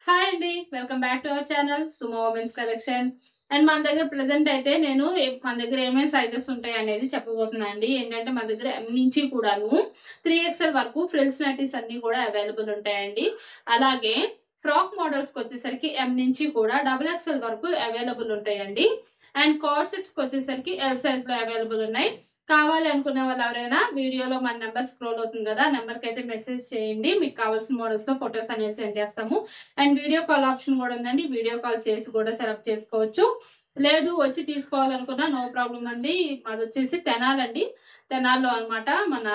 Hi అండి, welcome back to our channel Sumo women's collection. And మన దగ్గర present అయితే నేను మన దగ్గర ఏమేమి సైజెస్ ఉంటాయి అనేది చెప్పబోతున్నా అండి. ఏంటంటే మన దగ్గర ఎం నుంచి కూడాను 3XL వరకు ఫ్రిల్స్ నైటీస్ అన్ని కూడా అవైలబుల్ ఉంటాయండి. అలాగే ఫ్రాక్ మోడల్స్ కి వచ్చేసరికి ఎం నుంచి కూడా XXL వరకు అవైలబుల్ ఉంటాయండి. అండ్ కార్డ్ సెట్స్ కి వచ్చేసరికి ఎల్ సైజ్ లో అవైలబుల్ ఉన్నాయి. కావాలి అనుకునే వాళ్ళు ఎవరైనా వీడియోలో మన నెంబర్ స్క్రోల్ అవుతుంది కదా, నెంబర్ కి అయితే మెసేజ్ చేయండి. మీకు కావాల్సిన మోడల్స్ లో ఫొటోస్ అనేది సెండ్ చేస్తాము. అండ్ వీడియో కాల్ ఆప్షన్ కూడా ఉందండి, వీడియో కాల్ చేసి కూడా సెలెక్ట్ చేసుకోవచ్చు. లేదు వచ్చి తీసుకోవాలనుకున్నా నో ప్రాబ్లం అండి. అది వచ్చేసి తెనాలండి, తెనాల్లో అనమాట మన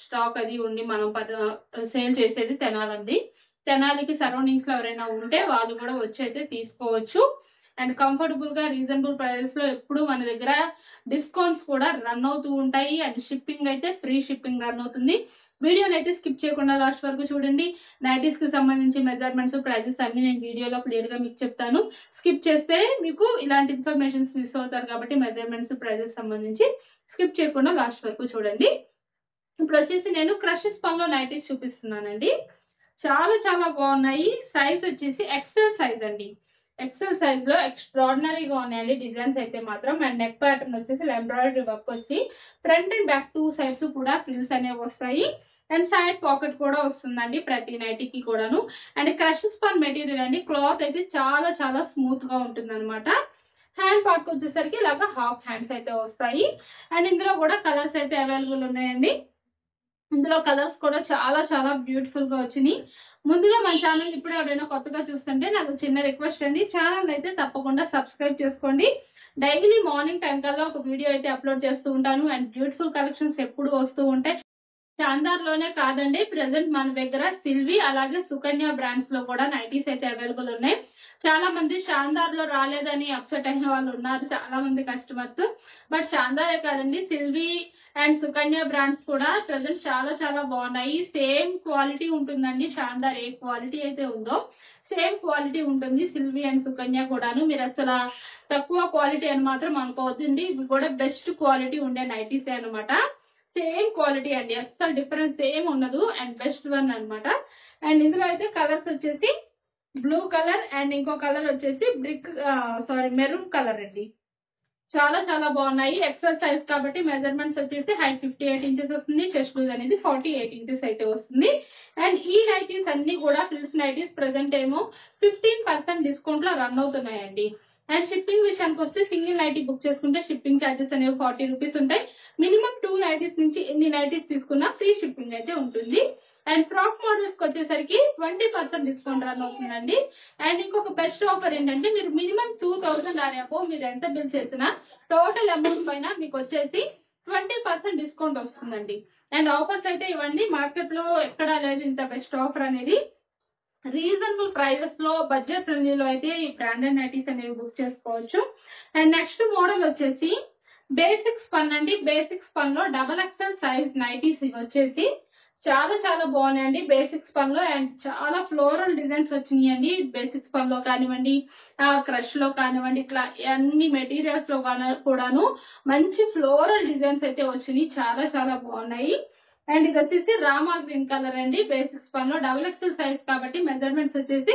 స్టాక్ అది ఉండి మనం సేల్ చేసేది తెనాలండి. తెనాలికి సరౌండింగ్స్ లో ఎవరైనా ఉంటే వాళ్ళు కూడా వచ్చి అయితే తీసుకోవచ్చు. అండ్ కంఫర్టబుల్ గా రీజనబుల్ ప్రైసెస్ లో ఎప్పుడు మన దగ్గర డిస్కౌంట్స్ కూడా రన్ అవుతూ ఉంటాయి. అండ్ షిప్పింగ్ అయితే ఫ్రీ షిప్పింగ్ రన్ అవుతుంది. వీడియోని అయితే స్కిప్ చేయకుండా లాస్ట్ వరకు చూడండి. నైటీస్ కి సంబంధించి మెజర్మెంట్స్ ప్రైజెస్ అన్ని నేను వీడియోలో క్లియర్ గా మీకు చెప్తాను. స్కిప్ చేస్తే మీకు ఇలాంటి ఇన్ఫర్మేషన్స్ మిస్ అవుతారు కాబట్టి మెజర్మెంట్స్ ప్రైజెస్ సంబంధించి స్కిప్ చేయకుండా లాస్ట్ వరకు చూడండి. ఇప్పుడు వచ్చేసి నేను క్రష్ స్పన్ లో నైటీస్ చూపిస్తున్నానండి. చాలా చాలా బాగున్నాయి. సైజ్ వచ్చేసి ఎక్సెల్ సైజ్ అండి. ఎక్సెల్ సైజ్ లో ఎక్స్ట్రాడినరీగా ఉన్నాయండి డిజైన్స్ అయితే మాత్రం. అండ్ నెక్ ప్యాటర్న్ వచ్చేసి ఎంబ్రాయిడరీ వర్క్ వచ్చి front and back two sides కూడా ఫ్రిల్స్ అనేవి వస్తాయి. అండ్ సైడ్ పాకెట్ కూడా వస్తుందండి ప్రతి నైటీకి కూడాను. అండ్ క్రష్ స్పన్ మెటీరియల్ అండి, క్లాత్ అయితే చాలా చాలా స్మూత్ గా ఉంటుంది అనమాట. హ్యాండ్ పార్ట్ వచ్చేసరికి ఇలాగా హాఫ్ హ్యాండ్స్ అయితే వస్తాయి. అండ్ ఇందులో కూడా కలర్స్ అయితే అవైలబుల్ ఉన్నాయండి. ఇందులో కలర్స్ కూడా చాలా చాలా బ్యూటిఫుల్ గా వచ్చినాయి. ముందుగా మన ఛానల్ ఇప్పుడు ఎవరైనా కొత్తగా చూస్తుంటే నాకు చిన్న రిక్వెస్ట్ అండి, ఛానల్ అయితే తప్పకుండా సబ్స్క్రైబ్ చేసుకోండి. డైలీ మార్నింగ్ టైం కల్లా ఒక వీడియో అయితే అప్లోడ్ చేస్తూ ఉంటాను. అండ్ బ్యూటిఫుల్ కలెక్షన్స్ ఎప్పుడు వస్తూ ఉంటాయి. శాందార్ లోనే కాదండి, ప్రెసెంట్ మన దగ్గర సిల్వి అలాగే సుకన్య బ్రాండ్స్ లో కూడా నైటీస్ అయితే అవైలబుల్ ఉన్నాయి. చాలా మంది శాందార్ లో రాలేదని అప్సెట్ అయిన వాళ్ళు ఉన్నారు, చాలా మంది కస్టమర్స్. బట్ శాందారే కాదండి, సిల్వి అండ్ సుకన్య బ్రాండ్స్ కూడా ప్రెసెంట్ చాలా చాలా బాగున్నాయి. సేమ్ క్వాలిటీ ఉంటుందండి. శాందార్ ఏ క్వాలిటీ అయితే ఉందో సేమ్ క్వాలిటీ ఉంటుంది సిల్వి అండ్ సుకన్య కూడాను. మీరు అసలు తక్కువ క్వాలిటీ అని మాత్రం అనుకోవద్దండి, ఇవి కూడా బెస్ట్ క్వాలిటీ ఉండే నైటీసే అనమాట. సేమ్ క్వాలిటీ అండి, అస్సలు డిఫరెన్స్ ఏం ఉండదు. అండ్ బెస్ట్ వన్ అనమాట. అండ్ ఇందులో అయితే కలర్స్ వచ్చేసి బ్లూ కలర్ అండ్ ఇంకో కలర్ వచ్చేసి మెరూన్ కలర్ అండి. చాలా చాలా బాగున్నాయి. ఎక్సెల్ సైజ్ కాబట్టి మెజర్మెంట్స్ వచ్చేసి హైట్ 58 ఇంచెస్ వస్తుంది, చెస్ట్ లూజ్ అనేది 48 ఇంచెస్ అయితే వస్తుంది. అండ్ ఈ నైటీస్ అన్ని కూడా ఫ్రిల్స్ నైటీస్ ప్రెసెంట్ ఏమో 15% డిస్కౌంట్ లో రన్ అవుతున్నాయండి. అండ్ షిప్పింగ్ విషయానికి వస్తే సింగిల్ నైటీ బుక్ చేసుకుంటే షిప్పింగ్ ఛార్జెస్ అనేవి 40 రూపీస్ ఉంటాయి. మినిమం 2 నైటీస్ నుంచి ఎన్ని నైటీస్ తీసుకున్నా ఫ్రీ షిప్పింగ్ అయితే ఉంటుంది. అండ్ ఫ్రాక్ మోడల్స్ కి వచ్చేసరికి 20% డిస్కౌంట్ రన్ అవుతుందండి. అండ్ ఇంకొక బెస్ట్ ఆఫర్ ఏంటంటే మీరు మినిమం 2000 అబో మీరు ఎంత బిల్ చేసినా టోటల్ అమౌంట్ పైన మీకు వచ్చేసి 20% డిస్కౌంట్ వస్తుందండి. అండ్ ఆఫర్స్ అయితే ఇవన్నీ మార్కెట్ లో ఎక్కడా లేదు ఇంత బెస్ట్ ఆఫర్ అనేది. రీజనబుల్ ప్రైజెస్ లో బడ్జెట్ ఫ్రెండ్లీలో అయితే ఈ బ్రాండెడ్ నైటీస్ అనేవి బుక్ చేసుకోవచ్చు. అండ్ నెక్స్ట్ మోడల్ వచ్చేసి బేసిక్ స్పన్ అండి. బేసిక్ స్పన్ లో XXL సైజ్ నైటీస్ ఇవి వచ్చేసి చాలా చాలా బాగున్నాయండి బేసిక్ స్పన్ లో. అండ్ చాలా ఫ్లోరల్ డిజైన్స్ వచ్చినాయండి బేసిక్ స్పన్ లో కానివ్వండి, క్రష్ లో కానివ్వండి, ఇట్లా అన్ని మెటీరియల్స్ లో కూడాను మంచి ఫ్లోరల్ డిజైన్స్ అయితే వచ్చినాయి, చాలా చాలా బాగున్నాయి. అండ్ ఇది వచ్చేసి రామా గ్రీన్ కలర్ అండి. బేసిక్ స్పన్ లో XXL సైజ్ కాబట్టి మెజర్మెంట్స్ వచ్చేసి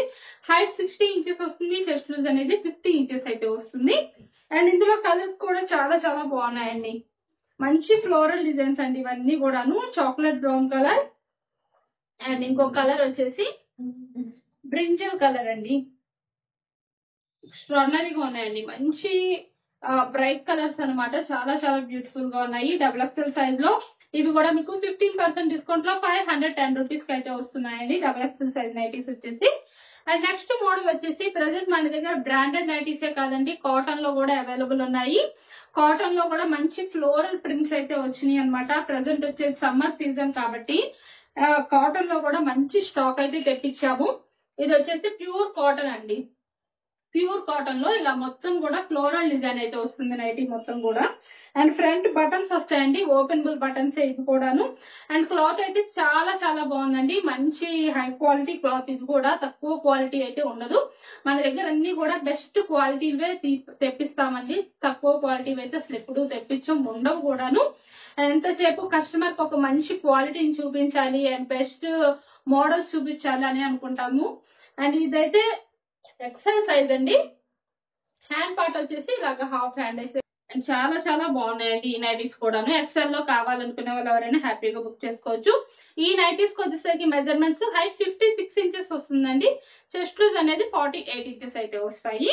హైట్ 60 ఇంచెస్ వస్తుంది, చెస్ట్ లూజ్ అనేది 50 ఇంచెస్ అయితే వస్తుంది. అండ్ ఇందులో కలర్స్ కూడా చాలా చాలా బాగున్నాయండి. మంచి ఫ్లోరల్ డిజైన్స్ అండి ఇవన్నీ కూడాను. చాక్లెట్ బ్రౌన్ కలర్ అండ్ ఇంకో కలర్ వచ్చేసి బ్రింజల్ కలర్ అండి. ఎక్స్ట్రాడినరీగా ఉన్నాయండి, మంచి బ్రైట్ కలర్స్ అనమాట. చాలా చాలా బ్యూటిఫుల్ గా ఉన్నాయి. XXL సైజ్ లో ఇవి కూడా మీకు 15% డిస్కౌంట్ లో 510 రూపీస్ కి అయితే వస్తున్నాయండి XXL సైజ్ నైటీస్ వచ్చేసి. అండ్ నెక్స్ట్ మోడల్ వచ్చేసి ప్రెసెంట్ మన దగ్గర బ్రాండెడ్ నైటీసే కాదండి, కాటన్ లో కూడా అవైలబుల్ ఉన్నాయి. కాటన్ లో కూడా మంచి ఫ్లోరల్ ప్రింట్స్ అయితే వచ్చినాయి అనమాట. ప్రెసెంట్ వచ్చేసి సమ్మర్ సీజన్ కాబట్టి కాటన్ లో కూడా మంచి స్టాక్ అయితే తెప్పించాము. ఇది వచ్చేసి ప్యూర్ కాటన్ అండి. ప్యూర్ కాటన్ లో ఇలా మొత్తం కూడా ఫ్లోరల్ డిజైన్ అయితే వస్తుంది నైటీ మొత్తం కూడా. అండ్ ఫ్రంట్ బటన్స్ వస్తాయండి, ఓపెనబుల్ బటన్స్ ఇది కూడాను. అండ్ క్లాత్ అయితే చాలా చాలా బాగుందండి, మంచి హై క్వాలిటీ క్లాత్. ఇది కూడా తక్కువ క్వాలిటీ అయితే ఉండదు. మన దగ్గర అన్ని కూడా బెస్ట్ క్వాలిటీవే తెప్పిస్తామండి. తక్కువ క్వాలిటీ అయితే అసలు ఎప్పుడు తెప్పించం, ఉండవు కూడాను. ఎంతసేపు కస్టమర్ కి ఒక మంచి క్వాలిటీని చూపించాలి అండ్ బెస్ట్ మోడల్స్ చూపించాలి అని అనుకుంటాము. అండ్ ఇదైతే ఎక్సెల్ సైజ్ అండి. హ్యాండ్ పార్ట్ వచ్చేసి ఇలాగ హాఫ్ హ్యాండ్ అయితే అండ్ చాలా చాలా బాగున్నాయండి ఈ నైటీస్ కూడాను. ఎక్సెల్ లో కావాలనుకునే వాళ్ళు ఎవరైనా హ్యాపీగా బుక్ చేసుకోవచ్చు. ఈ నైటీస్ కి వచ్చేసరికి మెజర్మెంట్స్ హైట్ 56 ఇంచెస్ వస్తుందండి. చెస్ట్ లూజ్ అనేది 48 ఇంచెస్ అయితే వస్తాయి.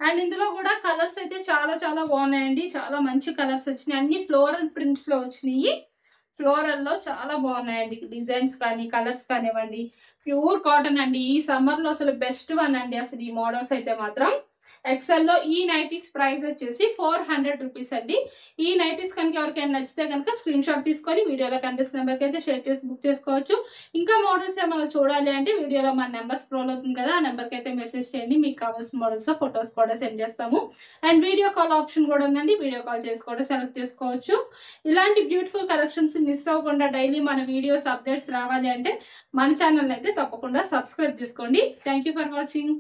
అండ్ ఇందులో కూడా కలర్స్ అయితే చాలా చాలా బాగున్నాయండి. చాలా మంచి కలర్స్ వచ్చినాయి. అన్ని ఫ్లోరల్ ప్రింట్స్ లో వచ్చినాయి. ఫ్లోరల్ లో చాలా బాగున్నాయండి డిజైన్స్ కానీ కలర్స్ కానివ్వండి. ప్యూర్ కాటన్ అండి. ఈ సమ్మర్ లో అసలు బెస్ట్ వన్ అండి అసలు ఈ మోడల్స్ అయితే మాత్రం. ఎక్సెల్ లో ఈ నైటీస్ ప్రైస్ వచ్చేసి 400 రూపీస్ అండి. ఈ నైటీస్ కనుక ఎవరికైనా నచ్చితే కనుక స్క్రీన్ షాట్ తీసుకొని వీడియోలో కనిపిస్తున్న నెంబర్కి అయితే షేర్ చేసి బుక్ చేసుకోవచ్చు. ఇంకా మోడల్స్ ఏమైనా చూడాలి అంటే వీడియోలో మన నెంబర్ స్క్రోల్ అవుతుంది కదా, ఆ నెంబర్కి అయితే మెసేజ్ చేయండి. మీకు కావాల్సిన మోడల్స్ లో ఫొటోస్ కూడా సెండ్ చేస్తాము. అండ్ వీడియో కాల్ ఆప్షన్ కూడా ఉందండి. వీడియో కాల్ చేసి కూడా సెలెక్ట్ చేసుకోవచ్చు. ఇలాంటి బ్యూటిఫుల్ కలెక్షన్స్ మిస్ అవ్వకుండా డైలీ మన వీడియోస్ అప్డేట్స్ రావాలి అంటే మన ఛానల్ అయితే తప్పకుండా సబ్స్క్రైబ్ చేసుకోండి. Thank you for watching.